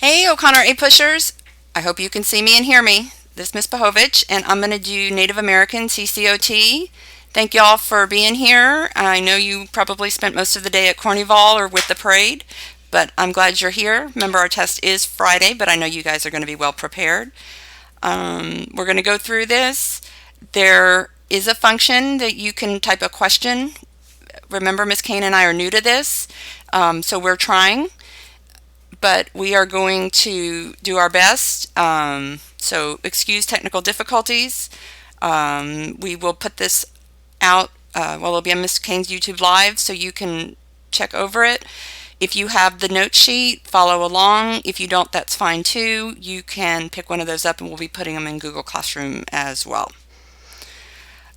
Hey, O'Connor APUSHers. I hope you can see me and hear me. This is Miss Pahovich, and I'm going to do Native American CCOT. Thank y'all for being here. I know you probably spent most of the day at Corneyval or with the parade, but I'm glad you're here. Remember, our test is Friday, but I know you guys are going to be well prepared. We're going to go through this. There is a function that you can type a question. Remember, Miss Kane and I are new to this, so we're trying, but we are going to do our best. So excuse technical difficulties. We will put this out, it'll be on Miss Kane's YouTube Live, so you can check over it. If you have the note sheet, follow along. If you don't, that's fine too. You can pick one of those up and we'll be putting them in Google Classroom as well.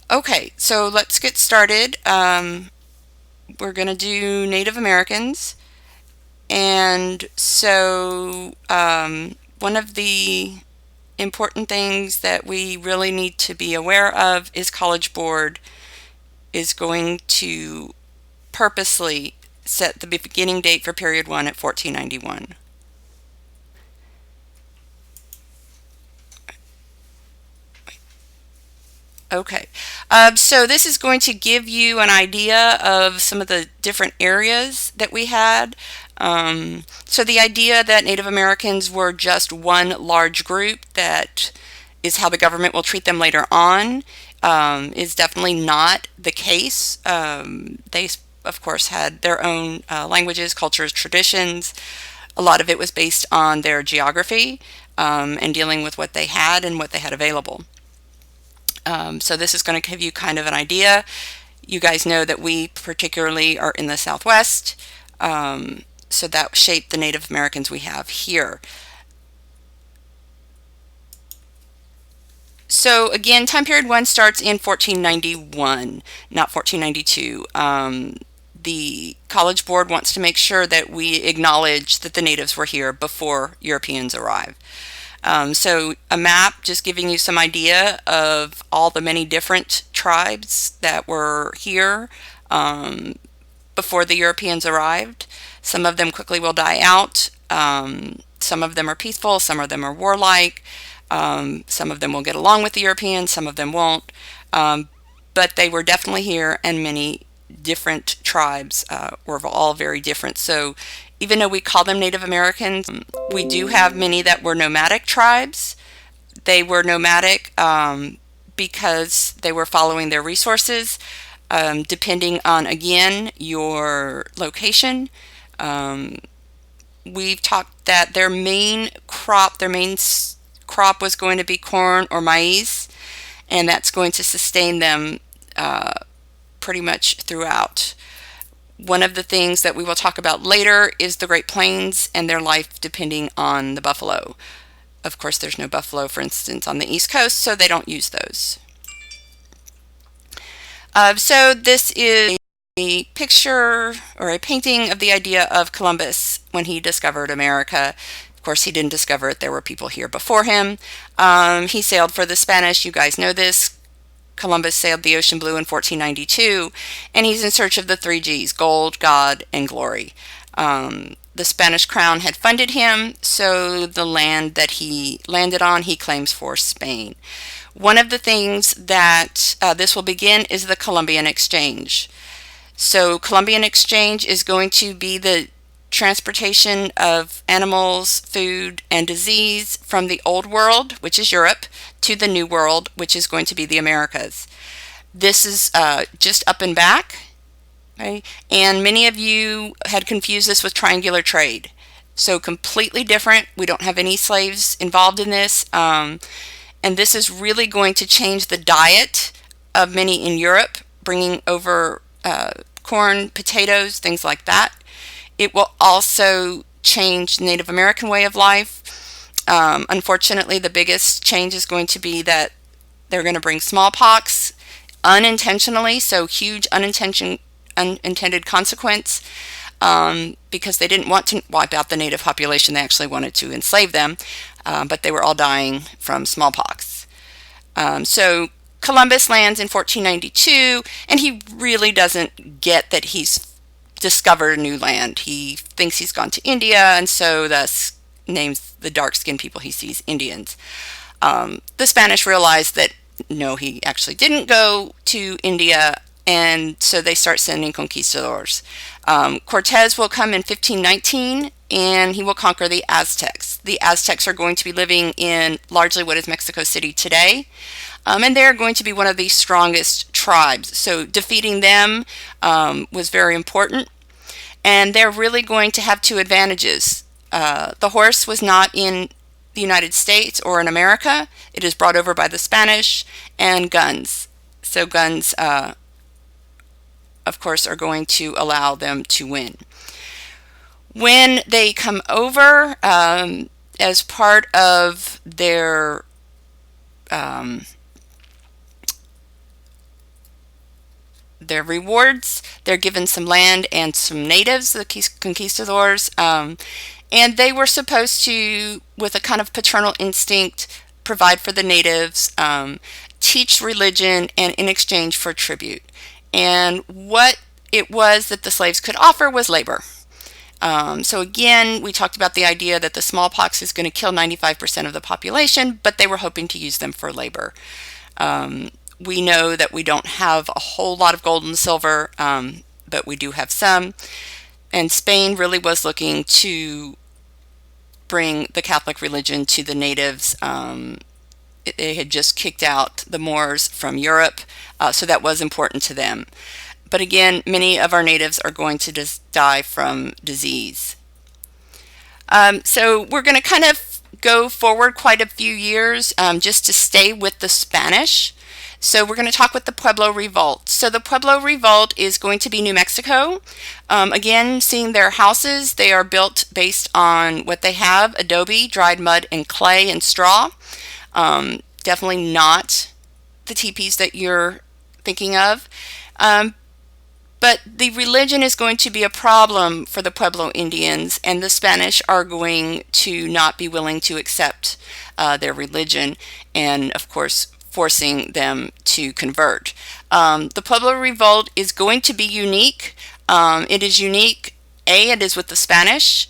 Okay, so let's get started. We're going to do Native Americans. And so one of the important things that we really need to be aware of is College Board is going to purposely set the beginning date for period 1 at 1491. Okay, so this is going to give you an idea of some of the different areas that we had. So the idea that Native Americans were just one large group that is how the government will treat them later on is definitely not the case. They, of course, had their own languages, cultures, traditions. A lot of it was based on their geography and dealing with what they had and what they had available. So this is going to give you kind of an idea. You guys know that we particularly are in the Southwest, so that shaped the Native Americans we have here. So again, time period 1 starts in 1491, not 1492. The College Board wants to make sure that we acknowledge that the natives were here before Europeans arrived. So a map just giving you some idea of all the many different tribes that were here before the Europeans arrived. Some of them quickly will die out. Some of them are peaceful, some of them are warlike. Some of them will get along with the Europeans, some of them won't. But they were definitely here, and many different tribes were all very different. So even though we call them Native Americans, we do have many that were nomadic tribes. They were nomadic because they were following their resources, depending on, again, your location. We've talked that their main crop was going to be corn or maize, and that's going to sustain them pretty much throughout. One of the things that we will talk about later is the Great Plains and their life depending on the buffalo. Of course, there's no buffalo, for instance, on the East Coast, so they don't use those. So this is a picture or a painting of the idea of Columbus when he discovered America. Of course, he didn't discover it. There were people here before him. He sailed for the Spanish. You guys know this. Columbus sailed the ocean blue in 1492, and he's in search of the 3 G's, gold, God, and glory. The Spanish crown had funded him, so the land that he landed on, he claims for Spain. One of the things that this will begin is the Columbian Exchange. So Columbian Exchange is going to be the transportation of animals, food, and disease from the Old World, which is Europe, to the New World, which is going to be the Americas. This is just up and back, right? And many of you had confused this with triangular trade. So completely different. We don't have any slaves involved in this. And this is really going to change the diet of many in Europe, bringing over corn, potatoes, things like that. It will also change the Native American way of life. Unfortunately, the biggest change is going to be that they're going to bring smallpox unintentionally, so huge unintended consequence, because they didn't want to wipe out the native population. They actually wanted to enslave them, but they were all dying from smallpox. So Columbus lands in 1492, and he really doesn't get that he's discovered a new land. He thinks he's gone to India, and so thus names the dark-skinned people he sees Indians. The Spanish realized that no, he actually didn't go to India, and so they start sending conquistadors. Cortez will come in 1519, and he will conquer the Aztecs. The Aztecs are going to be living in largely what is Mexico City today, and they're going to be one of the strongest tribes. So defeating them was very important, and they're really going to have two advantages. The horse was not in the United States or in America. It is brought over by the Spanish, and guns. So guns, of course, are going to allow them to win. When they come over, as part of their rewards, they're given some land and some natives, the conquistadors, and they were supposed to, with a kind of paternal instinct, provide for the natives, teach religion, and in exchange for tribute. And what it was that the slaves could offer was labor. So again, we talked about the idea that the smallpox is going to kill 95% of the population, but they were hoping to use them for labor. We know that we don't have a whole lot of gold and silver, but we do have some. And Spain really was looking to bring the Catholic religion to the natives. They had just kicked out the Moors from Europe, so that was important to them. But again, many of our natives are going to just die from disease. So we're going to kind of go forward quite a few years just to stay with the Spanish. So we're going to talk with the Pueblo Revolt. So the Pueblo Revolt is going to be New Mexico. Again, seeing their houses, they are built based on what they have: adobe, dried mud, and clay and straw. Definitely not the teepees that you're thinking of. But the religion is going to be a problem for the Pueblo Indians, and the Spanish are going to not be willing to accept their religion, and of course forcing them to convert. The Pueblo Revolt is going to be unique. It is unique, A, it is with the Spanish,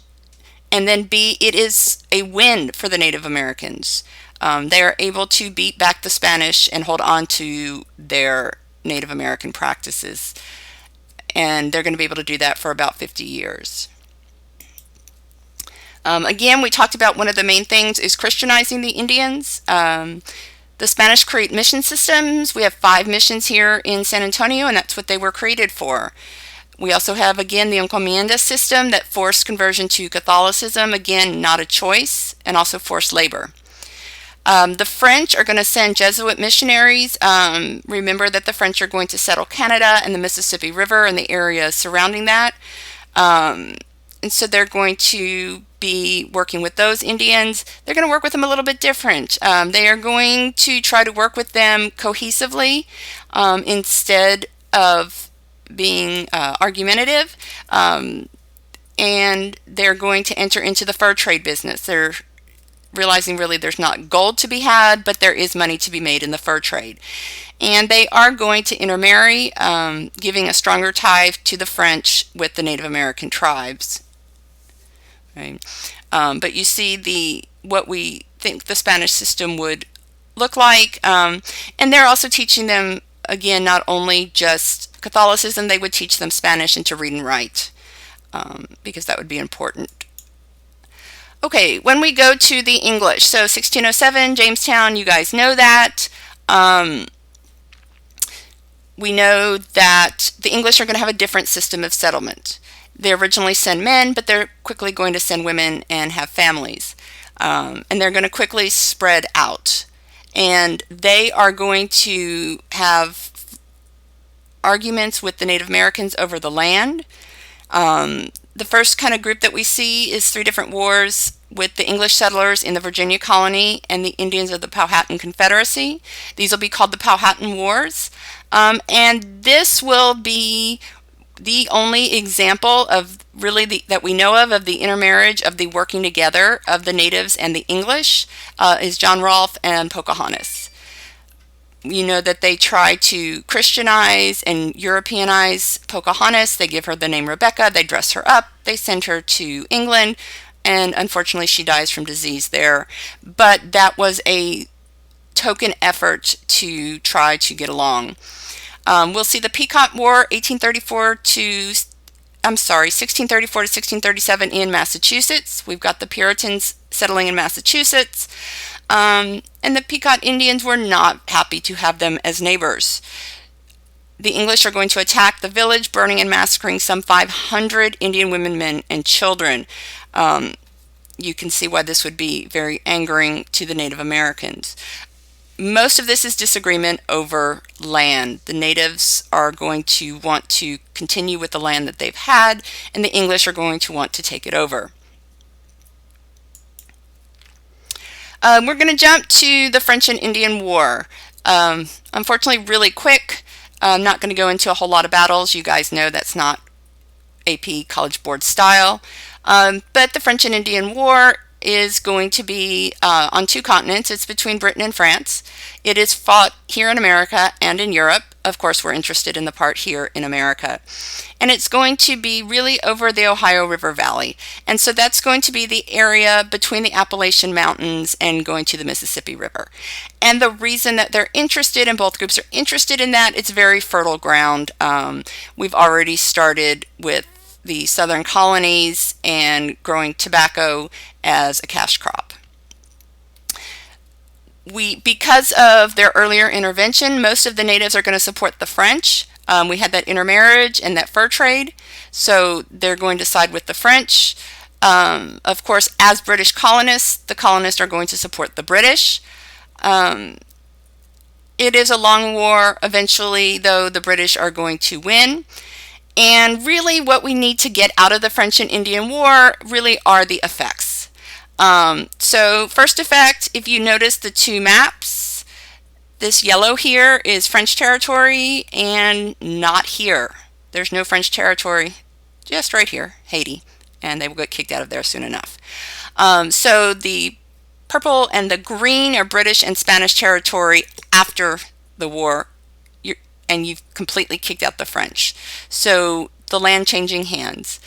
and then B, it is a win for the Native Americans. They are able to beat back the Spanish and hold on to their Native American practices. And they're going to be able to do that for about 50 years. Again, we talked about one of the main things is Christianizing the Indians. The Spanish create mission systems. We have 5 missions here in San Antonio, and that's what they were created for. We also have, again, the encomienda system that forced conversion to Catholicism. Again, not a choice, and also forced labor. The French are going to send Jesuit missionaries. Remember that the French are going to settle Canada and the Mississippi River and the area surrounding that. And so they're going to be working with those Indians. They're going to work with them a little bit different. They are going to try to work with them cohesively instead of being argumentative. And they're going to enter into the fur trade business. They're realizing really there's not gold to be had, but there is money to be made in the fur trade. And they are going to intermarry, giving a stronger tie to the French with the Native American tribes. Right? But you see what we think the Spanish system would look like. And they're also teaching them, again, not only just Catholicism, they would teach them Spanish and to read and write, because that would be important. Okay, when we go to the English, so 1607, Jamestown, you guys know that. We know that the English are going to have a different system of settlement. They originally send men, but they're quickly going to send women and have families. And they're going to quickly spread out. And they are going to have arguments with the Native Americans over the land. The first kind of group that we see is 3 different wars with the English settlers in the Virginia colony and the Indians of the Powhatan Confederacy. These will be called the Powhatan Wars. And this will be the only example of really that we know of the intermarriage of the working together of the natives and the English is John Rolfe and Pocahontas. You know that they try to Christianize and Europeanize Pocahontas. They give her the name Rebecca. They dress her up. They send her to England. and unfortunately she dies from disease there. But that was a token effort to try to get along. We'll see the Pequot War, 1634 to 1637 in Massachusetts. We've got the Puritans settling in Massachusetts. And the Pequot Indians were not happy to have them as neighbors. The English are going to attack the village, burning and massacring some 500 Indian women, men, and children. You can see why this would be very angering to the Native Americans. Most of this is disagreement over land. The natives are going to want to continue with the land that they've had, and the English are going to want to take it over. We're going to jump to the French and Indian War. Unfortunately, really quick. I'm not going to go into a whole lot of battles. You guys know that's not AP College Board style. But the French and Indian War is going to be on two continents. It's between Britain and France. It is fought here in America and in Europe. Of course, we're interested in the part here in America. And it's going to be really over the Ohio River Valley. And so that's going to be the area between the Appalachian Mountains and going to the Mississippi River. And the reason that they're interested, and both groups are interested in that, it's very fertile ground. We've already started with the southern colonies and growing tobacco as a cash crop. Because of their earlier intervention, most of the natives are going to support the French. We had that intermarriage and that fur trade, so they're going to side with the French. Of course, as British colonists, the colonists are going to support the British. It is a long war. Eventually, though, the British are going to win. And really what we need to get out of the French and Indian War really are the effects. So first effect, if you notice the two maps, this yellow here is French territory and not here. There's no French territory, just right here, Haiti, and they will get kicked out of there soon enough. So the purple and the green are British and Spanish territory after the war, and you've completely kicked out the French. So the land changing hands.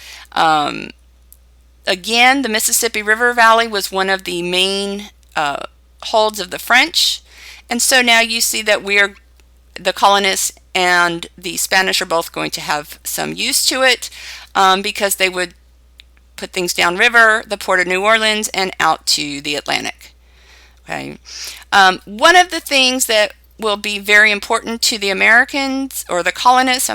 Again, the Mississippi River Valley was one of the main holds of the French. And so now you see that the colonists and the Spanish are both going to have some use to it because they would put things downriver, the port of New Orleans, and out to the Atlantic. Okay. One of the things that will be very important to the Americans, or the colonists,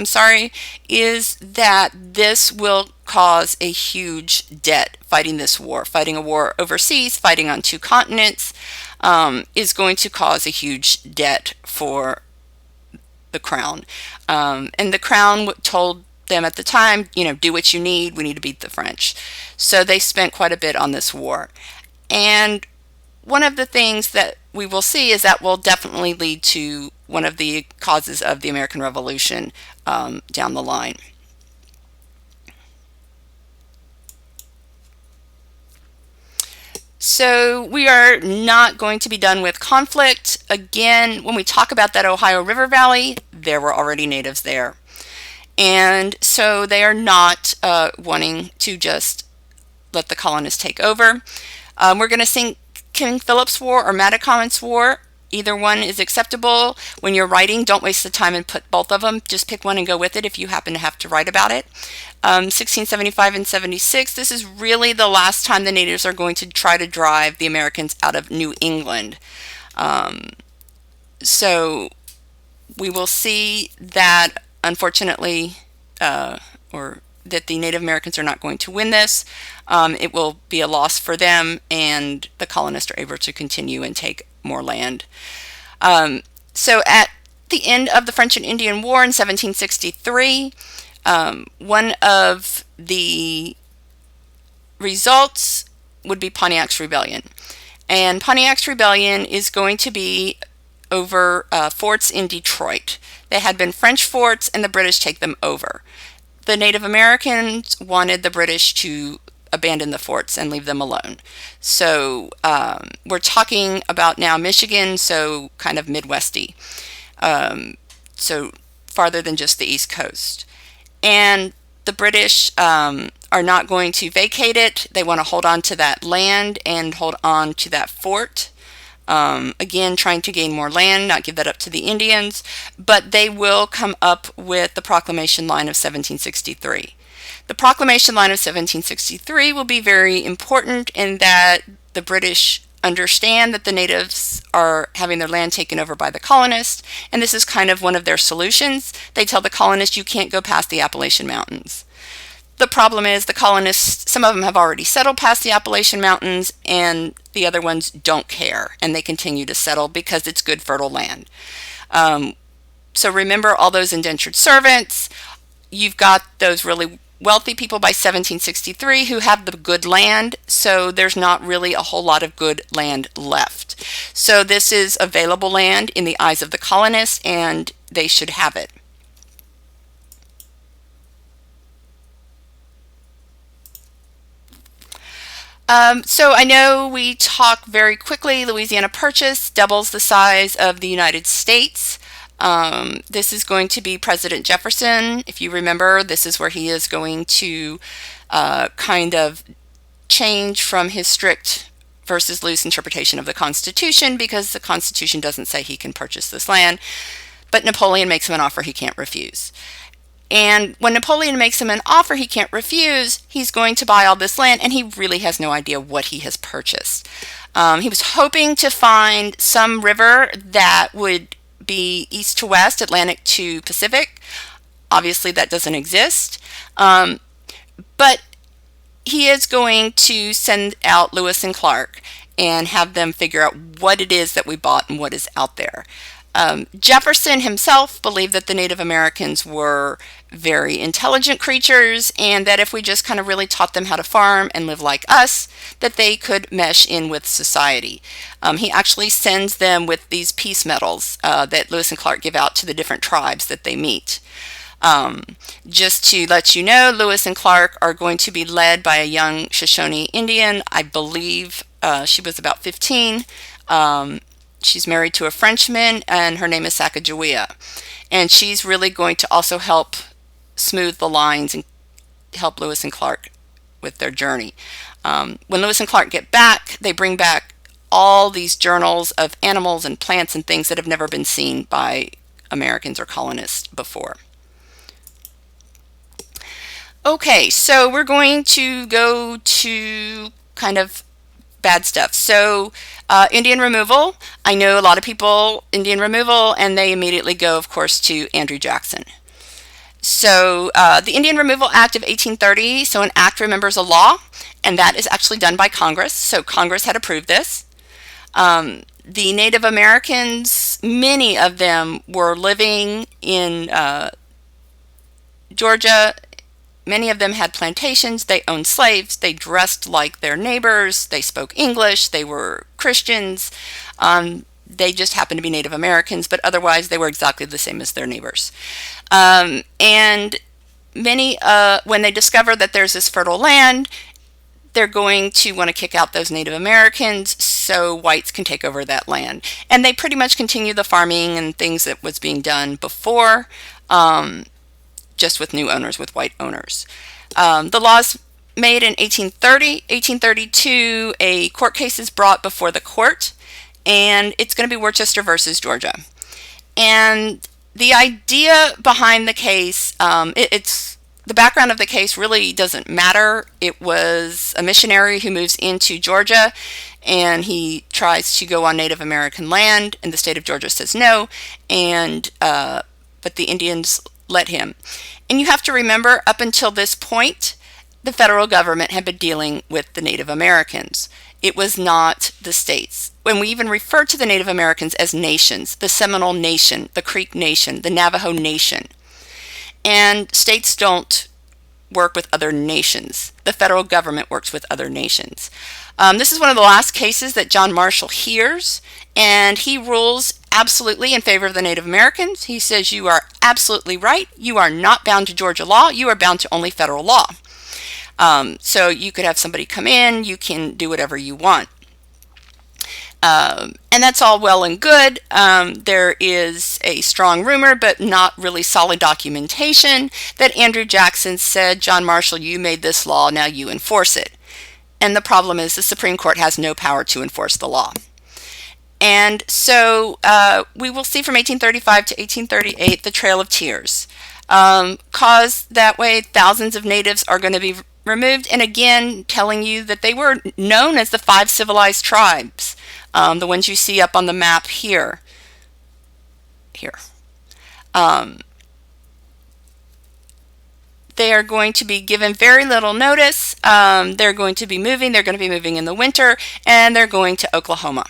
is that this will cause a huge debt fighting this war. Fighting a war overseas, fighting on two continents, is going to cause a huge debt for the crown. And the crown told them at the time, do what you need, we need to beat the French. So they spent quite a bit on this war. And one of the things that we will see is that will definitely lead to one of the causes of the American Revolution down the line. So we are not going to be done with conflict. Again, when we talk about that Ohio River Valley, there were already natives there. And so they are not wanting to just let the colonists take over. We're going to see King Philip's War or Matacon's War. Either one is acceptable. When you're writing, don't waste the time and put both of them. Just pick one and go with it if you happen to have to write about it. 1675 and 76, this is really the last time the natives are going to try to drive the Americans out of New England. So we will see that, unfortunately, or that the Native Americans are not going to win this. It will be a loss for them, and the colonists are able to continue and take more land. So at the end of the French and Indian War in 1763, one of the results would be Pontiac's Rebellion. And Pontiac's Rebellion is going to be over forts in Detroit. They had been French forts, and the British take them over. The Native Americans wanted the British to abandon the forts and leave them alone. So we're talking about now Michigan, so kind of Midwesty. So farther than just the East Coast. And the British are not going to vacate it. They want to hold on to that land and hold on to that fort. Again, trying to gain more land, not give that up to the Indians, but they will come up with the Proclamation Line of 1763. The Proclamation Line of 1763 will be very important in that the British understand that the natives are having their land taken over by the colonists, and this is kind of one of their solutions. They tell the colonists, you can't go past the Appalachian Mountains. The problem is the colonists, some of them have already settled past the Appalachian Mountains, and the other ones don't care, and they continue to settle because it's good, fertile land. So remember all those indentured servants. You've got those really wealthy people by 1763 who have the good land, so there's not really a whole lot of good land left. So this is available land in the eyes of the colonists, and they should have it. So I know we talk very quickly. Louisiana Purchase doubles the size of the United States. This is going to be President Jefferson. If you remember, this is where he is going to kind of change from his strict versus loose interpretation of the Constitution, because the Constitution doesn't say he can purchase this land, but Napoleon makes him an offer he can't refuse. And when Napoleon makes him an offer he can't refuse, he's going to buy all this land, and he really has no idea what he has purchased. He was hoping to find some river that would be east to west, Atlantic to Pacific. Obviously, that doesn't exist. But he is going to send out Lewis and Clark and have them figure out what it is that we bought and what is out there. Jefferson himself believed that the Native Americans were very intelligent creatures, and that if we just kind of really taught them how to farm and live like us, that they could mesh in with society. He actually sends them with these peace medals that Lewis and Clark give out to the different tribes that they meet. Just to let you know, Lewis and Clark are going to be led by a young Shoshone Indian. I believe she was about 15. She's married to a Frenchman, and her name is Sacagawea. And she's really going to also help smooth the lines and help Lewis and Clark with their journey. When Lewis and Clark get back, they bring back all these journals of animals and plants and things that have never been seen by Americans or colonists before. Okay, so we're going to go to kind of bad stuff. So Indian removal. I know a lot of people, Indian removal, and they immediately go, of course, to Andrew Jackson. So the Indian Removal Act of 1830, so an act remembers a law, and that is actually done by Congress. So Congress had approved this. The Native Americans, many of them were living in Georgia. Many of them had plantations, they owned slaves, they dressed like their neighbors, they spoke English, they were Christians. They just happened to be Native Americans, but otherwise they were exactly the same as their neighbors. And many, when they discover that there's this fertile land, they're going to want to kick out those Native Americans so whites can take over that land. And they pretty much continue the farming and things that was being done before, just with new owners, with white owners. The laws made in 1830, 1832, a court case is brought before the court, and it's going to be Worcester versus Georgia. And the idea behind the case, it's the background of the case really doesn't matter. It was a missionary who moves into Georgia, and he tries to go on Native American land, and the state of Georgia says no, and but the Indians let him. And you have to remember, up until this point, the federal government had been dealing with the Native Americans. It was not the states. When we even refer to the Native Americans as nations, the Seminole Nation, the Creek Nation, the Navajo Nation. And states don't work with other nations. The federal government works with other nations. This is one of the last cases that John Marshall hears, and he rules absolutely in favor of the Native Americans. He says, you are absolutely right. You are not bound to Georgia law. You are bound to only federal law. So you could have somebody come in. You can do whatever you want. And that's all well and good. There is a strong rumor, but not really solid documentation, that Andrew Jackson said, John Marshall, you made this law, now you enforce it. And the problem is the Supreme Court has no power to enforce the law. And so we will see from 1835 to 1838 the Trail of Tears. Caused that way, thousands of natives are going to be removed. And again, telling you that they were known as the 5 civilized tribes. The ones you see up on the map here. They are going to be given very little notice. They're going to be moving. They're going to be moving in the winter, and they're going to Oklahoma.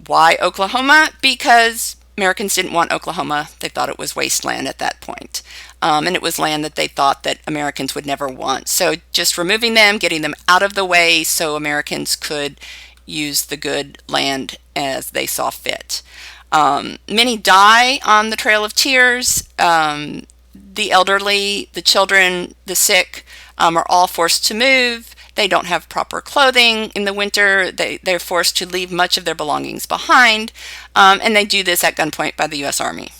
Why Oklahoma? Because Americans didn't want Oklahoma. They thought it was wasteland at that point. And it was land that they thought that Americans would never want. So just removing them, getting them out of the way so Americans could use the good land as they saw fit. Many die on the Trail of Tears. The elderly, the children, the sick are all forced to move. They don't have proper clothing in the winter. They're forced to leave much of their belongings behind. And they do this at gunpoint by the U.S. Army.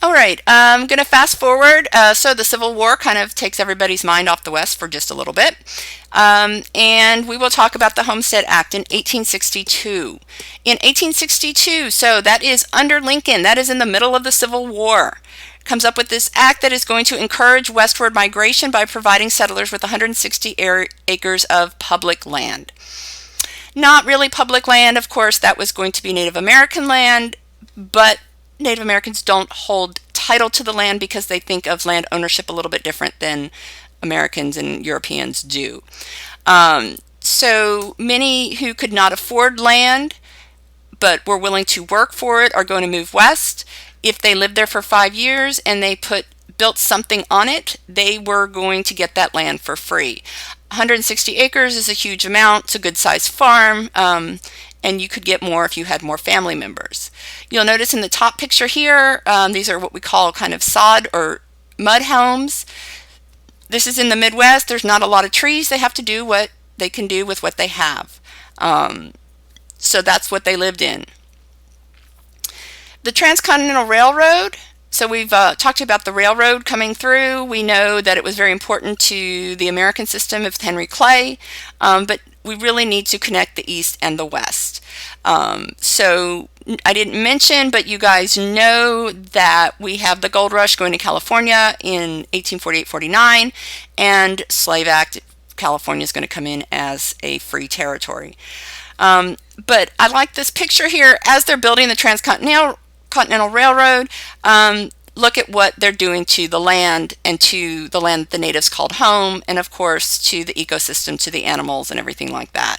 All right, I'm going to fast forward. So the Civil War kind of takes everybody's mind off the West for just a little bit. And we will talk about the Homestead Act in 1862. In 1862, so that is under Lincoln, that is in the middle of the Civil War, comes up with this act that is going to encourage westward migration by providing settlers with 160 acres of public land. Not really public land, of course, that was going to be Native American land, but Native Americans don't hold title to the land because they think of land ownership a little bit different than Americans and Europeans do. So many who could not afford land but were willing to work for it are going to move west. If they lived there for 5 years and they built something on it, they were going to get that land for free. 160 acres is a huge amount. It's a good sized farm. And you could get more if you had more family members. You'll notice in the top picture here, these are what we call kind of sod or mud homes. This is in the Midwest. There's not a lot of trees. They have to do what they can do with what they have. So that's what they lived in. The Transcontinental Railroad. So we've talked about the railroad coming through. We know that it was very important to the American system of Henry Clay, but we really need to connect the East and the West. So I didn't mention, but you guys know that we have the Gold Rush going to California in 1848-49, and Slave Act, California is going to come in as a free territory. But I like this picture here as they're building the Transcontinental Railroad. Look at what they're doing to the land and to the land that the natives called home, and of course to the ecosystem, to the animals and everything like that.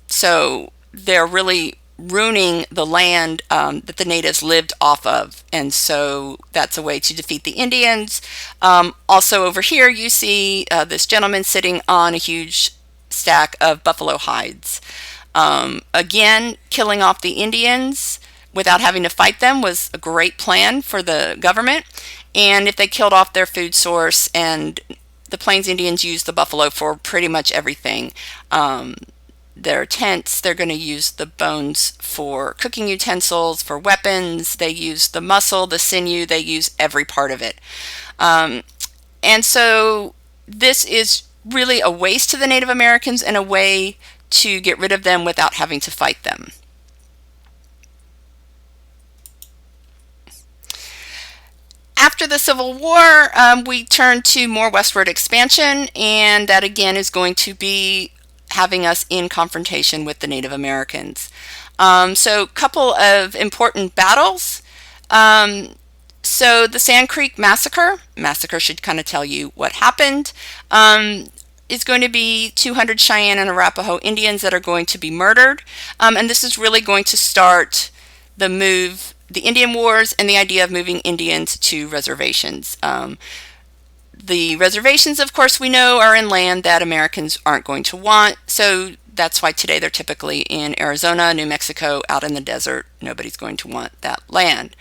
So they're really ruining the land that the natives lived off of, and so that's a way to defeat the Indians. Also over here you see this gentleman sitting on a huge stack of buffalo hides. Again, killing off the Indians without having to fight them was a great plan for the government. And if they killed off their food source, and the Plains Indians used the buffalo for pretty much everything. Their tents, they're going to use the bones for cooking utensils, for weapons. They use the muscle, the sinew, they use every part of it. And so this is really a waste to the Native Americans and a way to get rid of them without having to fight them. After the Civil War, we turn to more westward expansion, and that again is going to be having us in confrontation with the Native Americans. So a couple of important battles. So the Sand Creek Massacre should kind of tell you what happened. Is going to be 200 Cheyenne and Arapaho Indians that are going to be murdered. And this is really going to start the Indian Wars and the idea of moving Indians to reservations. The reservations, of course, we know are in land that Americans aren't going to want. So that's why today they're typically in Arizona, New Mexico, out in the desert. Nobody's going to want that land.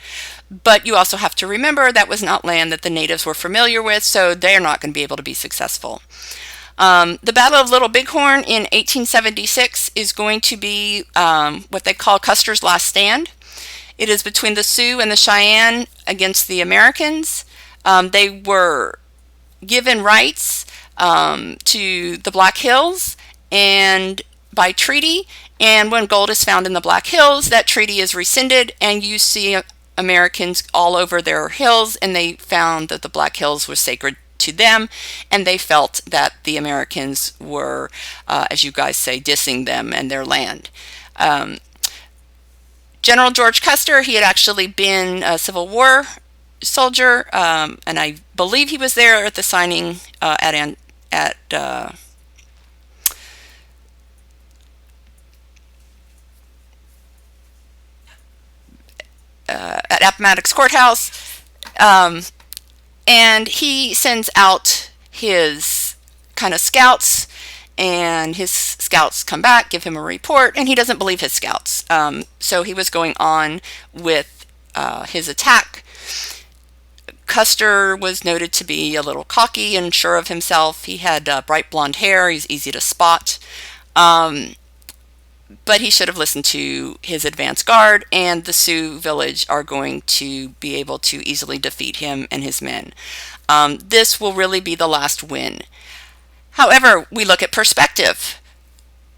But you also have to remember that was not land that the natives were familiar with, so they're not going to be able to be successful. The Battle of Little Bighorn in 1876 is going to be what they call Custer's Last Stand. It is between the Sioux and the Cheyenne against the Americans. They were given rights to the Black Hills and by treaty, and when gold is found in the Black Hills, that treaty is rescinded, and you see Americans all over their hills, and they found that the Black Hills were sacred to them, and they felt that the Americans were, as you guys say, dissing them and their land. General George Custer, he had actually been a Civil War soldier, and I believe he was there at the signing at Appomattox Courthouse, and he sends out his kind of scouts, and his scouts come back, give him a report, and he doesn't believe his scouts. So he was going on with his attack. Custer was noted to be a little cocky and sure of himself. He had bright blonde hair. He's easy to spot. But he should have listened to his advance guard, and the Sioux village are going to be able to easily defeat him and his men. This will really be the last win. However, we look at perspective.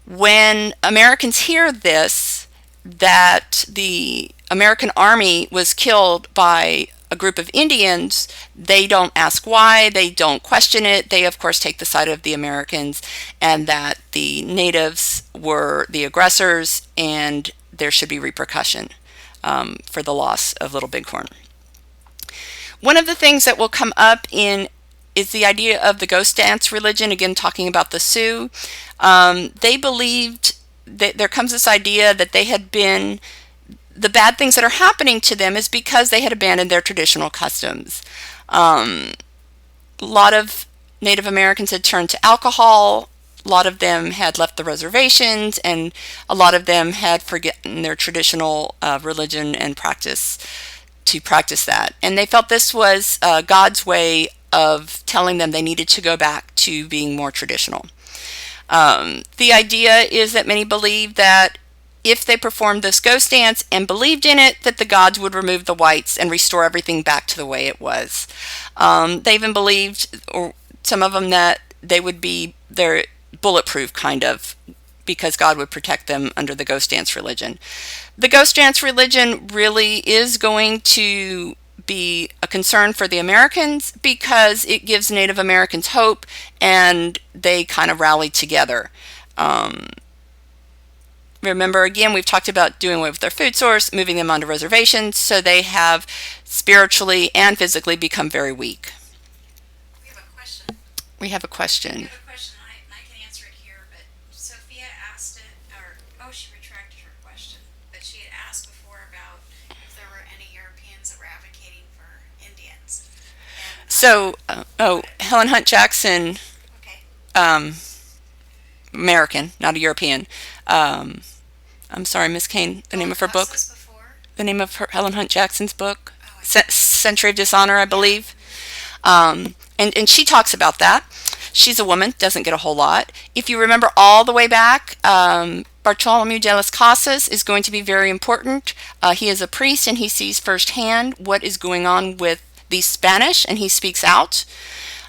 When Americans hear this, that the American army was killed by a group of Indians, they don't ask why, they don't question it. They, of course, take the side of the Americans and that the natives were the aggressors and there should be repercussion for the loss of Little Bighorn. One of the things that will come up is the idea of the ghost dance religion, again talking about the Sioux. They believed that there comes this idea that they had been, the bad things that are happening to them is because they had abandoned their traditional customs. A lot of Native Americans had turned to alcohol. A lot of them had left the reservations, and a lot of them had forgotten their traditional religion and practice that. And they felt this was God's way of telling them they needed to go back to being more traditional. The idea is that many believe that if they performed this ghost dance and believed in it, that the gods would remove the whites and restore everything back to the way it was. They even believed, or some of them, that they would be their bulletproof, kind of, because God would protect them under the ghost dance religion. The ghost dance religion really is going to be a concern for the Americans because it gives Native Americans hope, and they kind of rally together. Remember, again, we've talked about doing away with their food source, moving them onto reservations, so they have spiritually and physically become very weak. We have a question. We have a question. We have a question, and I can answer it here, but Sophia asked it, she retracted her question, but she had asked before about if there were any Europeans that were advocating for Indians. And, So, Helen Hunt Jackson, okay. American, not a European. I'm sorry, Miss Kane, the name of her book? The name of Helen Hunt Jackson's book? Century of Dishonor, I believe. And she talks about that. She's a woman, doesn't get a whole lot. If you remember all the way back, Bartholomew de las Casas is going to be very important. He is a priest, and he sees firsthand what is going on with the Spanish, and he speaks out.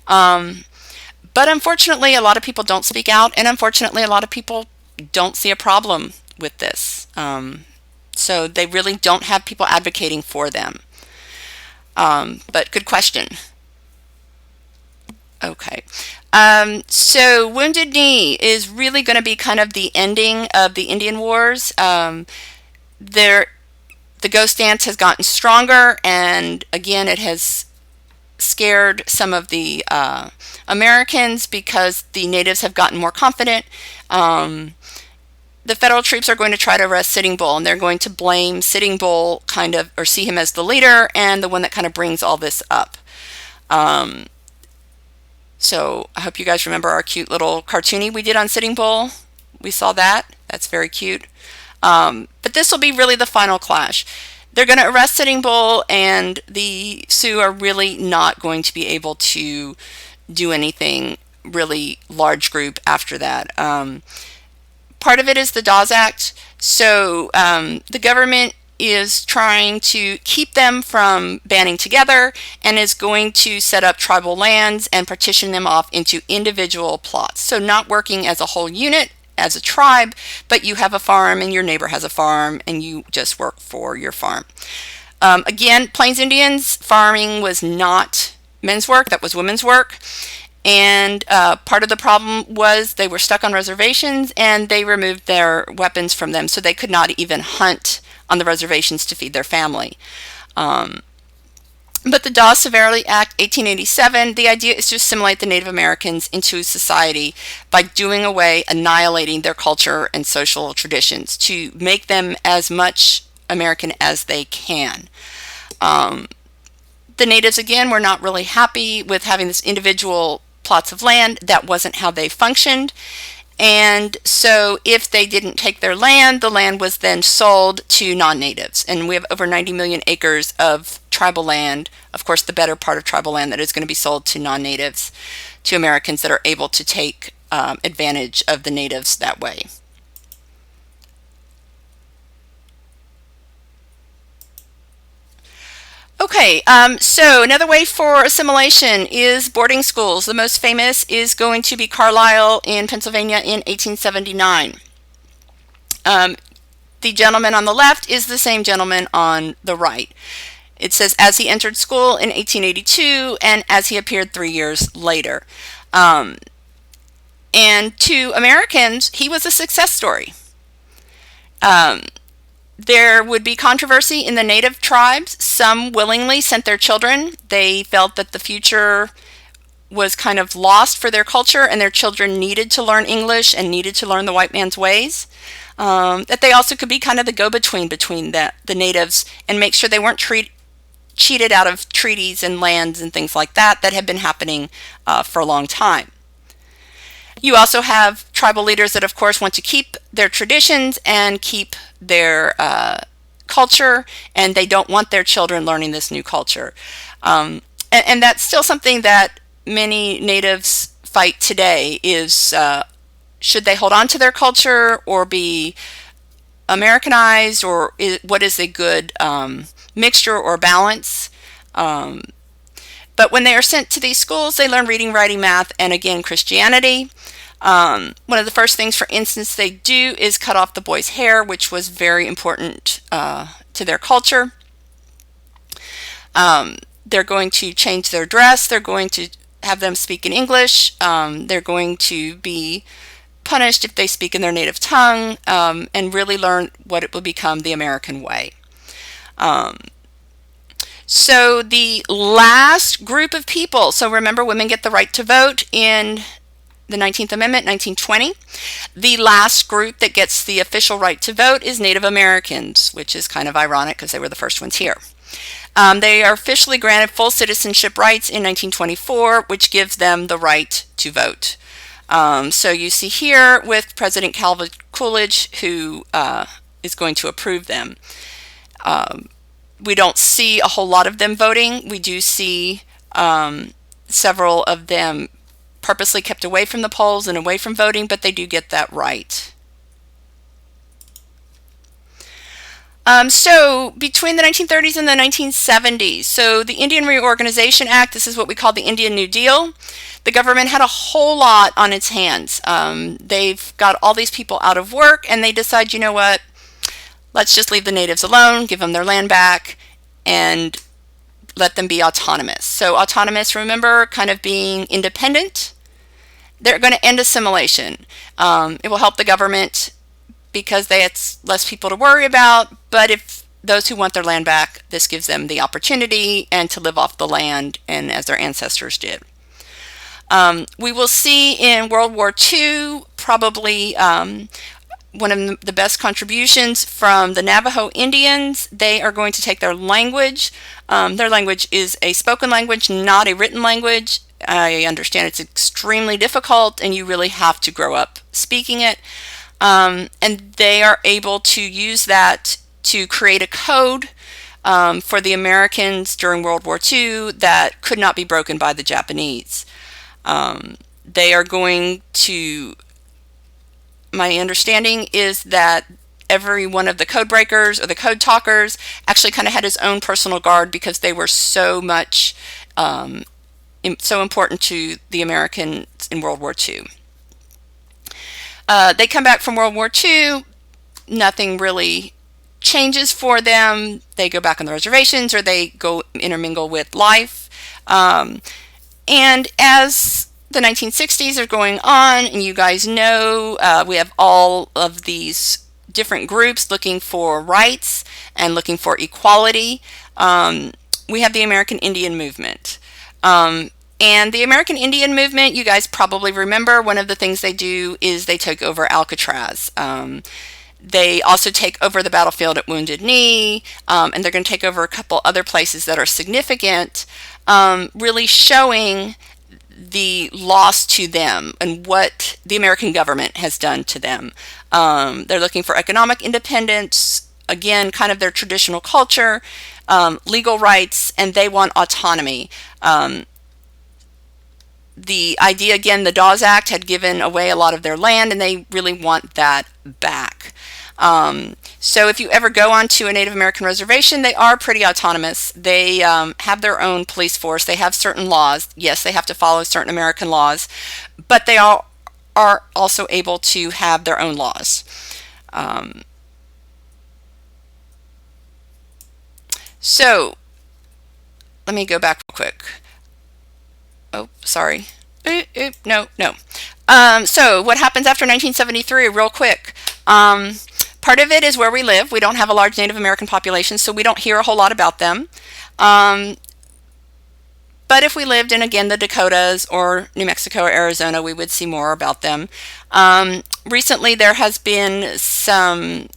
But unfortunately, a lot of people don't speak out, and unfortunately, a lot of people don't see a problem with this. So they really don't have people advocating for them. But good question. Okay. So Wounded Knee is really going to be kind of the ending of the Indian Wars. The ghost dance has gotten stronger, and again, it has scared some of the Americans because the natives have gotten more confident. The federal troops are going to try to arrest Sitting Bull, and they're going to blame Sitting Bull kind of, or see him as the leader and the one that kind of brings all this up. So I hope you guys remember our cute little cartoonie we did on Sitting Bull. We saw that. That's very cute. But this will be really the final clash. They're going to arrest Sitting Bull, and the Sioux are really not going to be able to do anything really large group after that. Part of it is the Dawes Act. So the government is trying to keep them from banding together and is going to set up tribal lands and partition them off into individual plots. So not working as a whole unit, as a tribe, but you have a farm and your neighbor has a farm and you just work for your farm. Again, Plains Indians, farming was not men's work, that was women's work. And part of the problem was they were stuck on reservations and they removed their weapons from them, so they could not even hunt on the reservations to feed their family. But the Dawes Severely Act 1887, the idea is to assimilate the Native Americans into society by doing away, annihilating their culture and social traditions to make them as much American as they can. The natives, again, were not really happy with having this individual plots of land. That wasn't how they functioned. And so if they didn't take their land, the land was then sold to non-natives. And we have over 90 million acres of tribal land, of course, the better part of tribal land that is going to be sold to non-natives, to Americans that are able to take advantage of the natives that way. Okay, so another way for assimilation is boarding schools. The most famous is going to be Carlisle in Pennsylvania in 1879. The gentleman on the left is the same gentleman on the right. It says, as he entered school in 1882 and as he appeared 3 years later. And to Americans, he was a success story. There would be controversy in the native tribes. Some willingly sent their children. They felt that the future was kind of lost for their culture and their children needed to learn English and needed to learn the white man's ways. That they also could be kind of the go-between between the natives and make sure they weren't cheated out of treaties and lands and things like that had been happening for a long time. You also have tribal leaders that, of course, want to keep their traditions and keep their culture, and they don't want their children learning this new culture. And that's still something that many natives fight today is should they hold on to their culture or be Americanized, or what is a good mixture or balance? But when they are sent to these schools, they learn reading, writing, math, and again, Christianity. One of the first things, for instance, they do is cut off the boys' hair, which was very important to their culture. They're going to change their dress. They're going to have them speak in English. They're going to be punished if they speak in their native tongue, and really learn what it will become the American way. So the last group of people, so remember, women get the right to vote in the 19th Amendment, 1920. The last group that gets the official right to vote is Native Americans, which is kind of ironic because they were the first ones here. They are officially granted full citizenship rights in 1924, which gives them the right to vote. So you see here with President Calvin Coolidge, who is going to approve them. We don't see a whole lot of them voting. We do see several of them purposely kept away from the polls and away from voting, but they do get that right. So between the 1930s and the 1970s, so the Indian Reorganization Act, this is what we call the Indian New Deal. The government had a whole lot on its hands. They've got all these people out of work, and they decide, you know what, let's just leave the natives alone, give them their land back, and let them be autonomous. So autonomous, remember, kind of being independent. They're going to end assimilation. It will help the government because they have less people to worry about, but if those who want their land back, this gives them the opportunity and to live off the land and as their ancestors did. We will see in World War II probably one of the best contributions from the Navajo Indians. They are going to take their language. Their language is a spoken language, not a written language. I understand it's extremely difficult and you really have to grow up speaking it. And they are able to use that to create a code for the Americans during World War II that could not be broken by the Japanese. They are going to, my understanding is that every one of the code breakers or the code talkers actually kind of had his own personal guard because they were so much, so important to the Americans in World War II. They come back from World War II, nothing really changes for them. They go back on the reservations or they go intermingle with life. And as the 1960s are going on, and you guys know, we have all of these different groups looking for rights and looking for equality. We have the American Indian movement. And the American Indian movement, you guys probably remember, one of the things they do is they take over Alcatraz. They also take over the battlefield at Wounded Knee, and they're going to take over a couple other places that are significant, really showing the loss to them and what the American government has done to them. They're looking for economic independence, again, kind of their traditional culture, legal rights, and they want autonomy. The idea, again, the Dawes Act had given away a lot of their land, and they really want that back. So if you ever go onto a Native American reservation, they are pretty autonomous. They have their own police force. They have certain laws. Yes, they have to follow certain American laws, but they all are also able to have their own laws. So let me go back real quick. Oh, sorry. No. So what happens after 1973, real quick? Part of it is where we live. We don't have a large Native American population, so we don't hear a whole lot about them. But if we lived in, again, the Dakotas or New Mexico or Arizona, we would see more about them. Recently, there has been some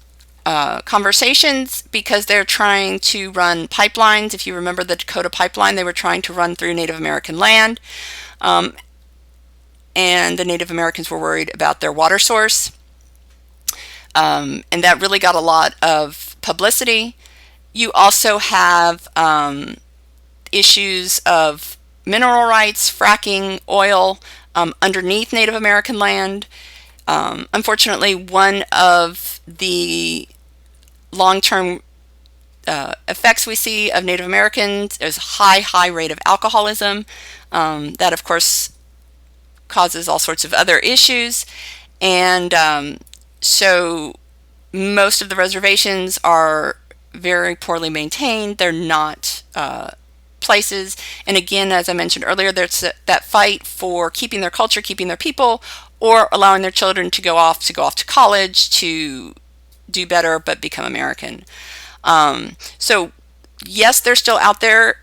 conversations because they're trying to run pipelines. If you remember the Dakota pipeline, they were trying to run through Native American land. And the Native Americans were worried about their water source. And that really got a lot of publicity. You also have issues of mineral rights, fracking, oil underneath Native American land. Unfortunately, one of the long-term effects we see of Native Americans is high rate of alcoholism. That, of course, causes all sorts of other issues. And so most of the reservations are very poorly maintained. They're not places. And again, as I mentioned earlier, there's that fight for keeping their culture, keeping their people, or allowing their children to go off to college to do better but become American. So yes, they're still out there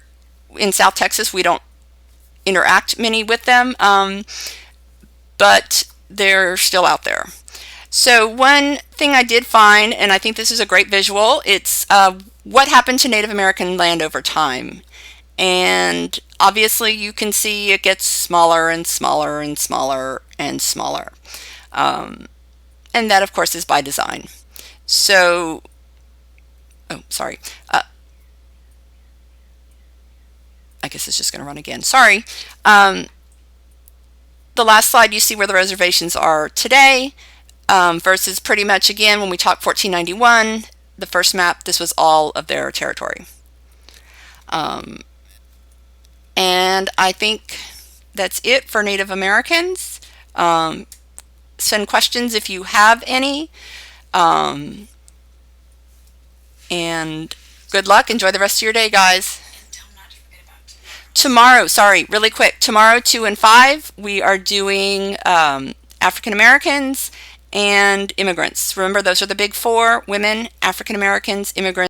in South Texas. We don't interact many with them, but they're still out there. So one thing I did find, and I think this is a great visual, it's what happened to Native American land over time. And obviously you can see it gets smaller and smaller and smaller and smaller. And that, of course, is by design. So, oh, sorry. I guess it's just going to run again. Sorry. The last slide, you see where the reservations are today versus pretty much, again, when we talk 1491, the first map, this was all of their territory. And I think that's it for Native Americans. Send questions if you have any. And good luck. Enjoy the rest of your day, guys. And tell them not to forget about Tomorrow, sorry, really quick. Tomorrow, 2 and 5, we are doing African Americans and immigrants. Remember, those are the big four: women, African Americans, immigrants.